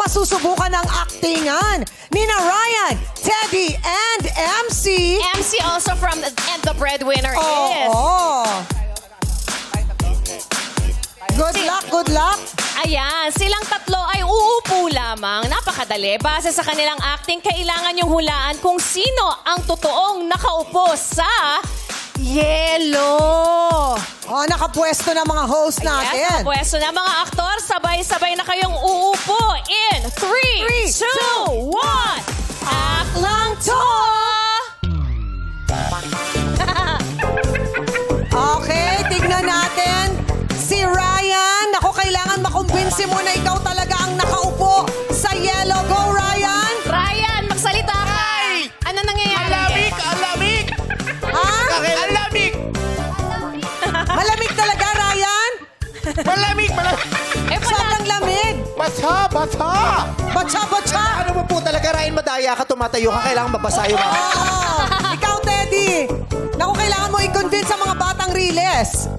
masusubukan ang aktingan ni na Ryan, Teddy, and MC. MC also from and the breadwinner is. Good luck, good luck. Ayan, silang tatlo ay uupo lamang. Napakadali. Base sa kanilang acting, kailangan yung hulaan kung sino ang totoong nakaupo sa yelo. Oh, nakapwesto na mga host natin. Yes, nakapwesto na mga aktor. Sabay-sabay na kayong uupo. In 3, 2, 1. Act lang to! Okay, tignan natin. Si Ryan, ako kailangan makumbinsi mo na ikaw talaga ang nakaupo sa yellow. Go, Ryan! Ryan, magsalita ka! Ano nangyayari? Alamig! Alamig! Ha? Alamig! Malamig talaga, Ryan? Malamig! Malamig! Sobrang lamig. Basa! Basa! Batsa! Ano mo po talaga, Ryan, madaya ka, tumatayo ka, kailangan mabasa yung mga... Oo. Ikaw, Teddy. Naku, kailangan mo i-convince sa mga batang riles.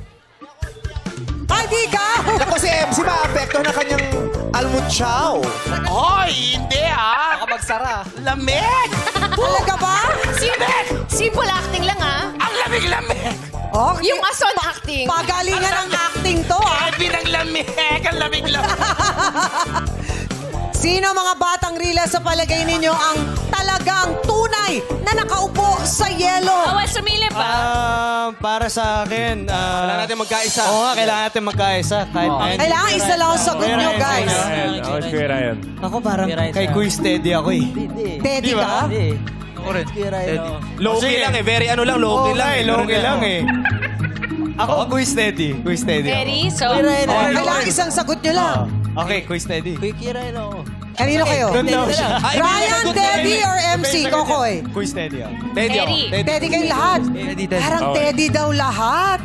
Ay, di ka! Naku, si MC maapekto na kanyang almuchaw. Hoy, hindi ah! Baka magsara. Lamig! Talaga ba? Simple acting lang, ah. Ang lamig-lamig! Oh, Yung ason acting. pagalingan ng acting to, ah. Sabi ng lamig! Ang lamig-lamig! Sino mga batang riles sa palagay ninyo ang talagang tunay na nakaupo sa yelo? Awal sumilip, ah. Para sa akin, Kailangan natin magkaisa. Oo nga, kailangan natin magkaisa. Kahit Kailangan isa lang ang sagot nyo, guys. Ako parang kay Quiz Teddy ako eh. Teddy ka? Ako rin. Low-key lang eh. Very ano lang, low-key lang. Low-key lang eh. Ako, Quiz Teddy. Quiz Teddy ako. Ready? So, Kailangan isang sagot nyo lang. Okay, Quiz Teddy. Kanino kayo? Doon daw siya. Ryan, Teddy, or MC? Kokoy? Quiz Teddy ako. Teddy ako. Teddy. Teddy kayong lahat. Parang Teddy daw lahat.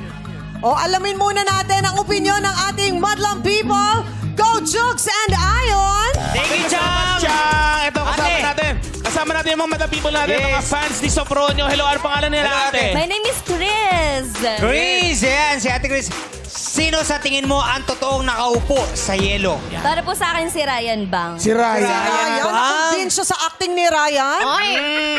O, alamin muna natin ang opinyon ng ating madlang people. Go, Jukes and Ion! Thank you, Chang! Ito, kasama natin. Kasama natin yung mga madlang people natin, mga fans ni Sopronio. Hello, ano pangalan nila, ate? My name is Chris. Chris, yan, si Ate Chris. Sino sa tingin mo ang totoong nakaupo sa yelo? Para po sa akin si Ryan Bang. Si Ryan. Ryan, nakumbinso sa acting ni Ryan. Oy!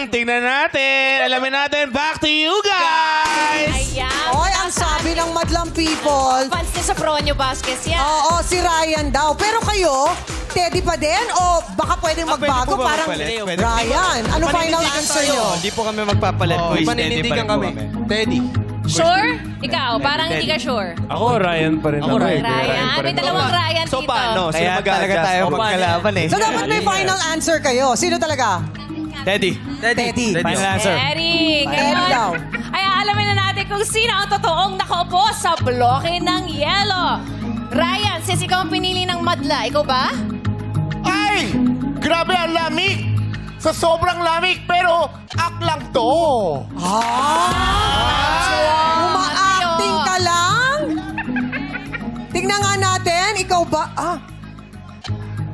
Tingnan natin. Alamin natin. Back to you guys! Ayan. Oy, ang sabi ng madlang people. Fans ni Sopronio Vasquez yan. Oo, si Ryan daw. Pero kayo, Teddy pa din? O baka pwedeng magbago? Pwede po ba Parang magpalit? Pwede. Ryan. Ano final answer nyo? Hindi po kami magpapalit. Quiz Teddy pa Paninindigan rin po kami. kami. Teddy. Sure? Ikaw, parang hindi ka sure. Ako, Ryan pa rin ako. Ryan. May dalawang Ryan So dito. paano? Sino Kaya talaga tayo magkalaban eh. So dapat may final answer kayo. Sino talaga? Teddy. Teddy. Final answer. Teddy. Teddy daw. Ay, alamin na natin kung sino ang totoong nakaupo sa bloke ng yelo. Ryan, since ikaw ang pinili ng madla, ikaw ba? Ay! Grabe ang lamig! Sa sobrang lamig, pero act lang to. Uma-acting ka lang? Tingnan nga natin, ikaw ba?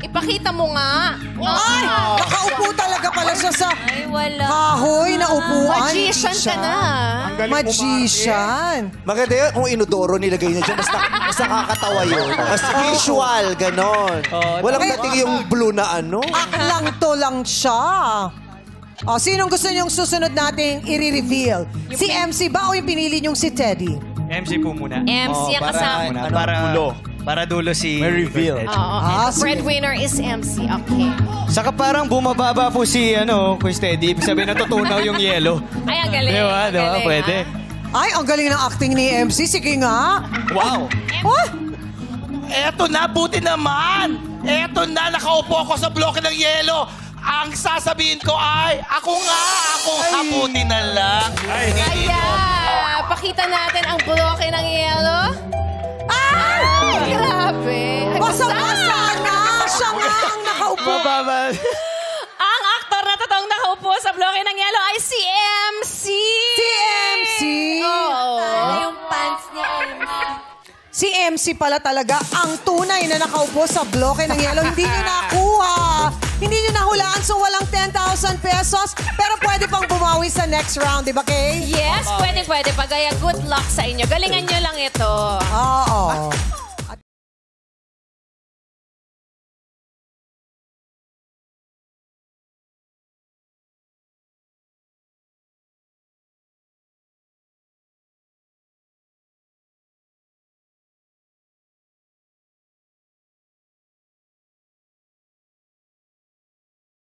Ipakita mo nga. Ay! Nakaupo talaga pala siya sa Ay, wala. kahoy na upuan. Magician ka na. Magician. Maganda yun kung inodoro nilagay niya dyan. Mas nakakatawa yun. Mas visual, ganon. Walang dating yung blue na ano. Aklang to lang siya. O, sinong gusto niyong susunod nating i-reveal? Si MC ba o yung pinili niyong si Teddy? MC po muna. MC ang kasama. Para dulo si... May reveal. Oo. The breadwinner is MC. Okay. Saka parang bumababa po si Quiz Teddy. Ibig sabihin natutunaw yung yelo. Ay, ang galing. Di ba? Ang galing, Pwede. Ay, ang galing ng acting ni MC. Sige nga. Wow. Oh, Eto na, buti naman! Eto na, nakaupo ako sa bloke ng yelo. Ang sasabihin ko ay, ako haputin na lang. Kaya, pakita natin ang bloke ng yelo. Ay! Grabe. Ay, basa-basa na. Siya nga ang nakaupo. Ang aktor na totoong nakaupo sa bloke ng yelo ay si MC. Si MC. Yung pants niya, MC. Si MC pala talaga ang tunay na nakaupo sa bloke ng yelo. Hindi nyo nakuha. Hindi nyo nahulaan, so walang 10,000 pesos. Pero pwede pang bumawi sa next round, di ba, Kay? Yes, pwede. Pagaya, good luck sa inyo. Galingan nyo lang ito. Oo.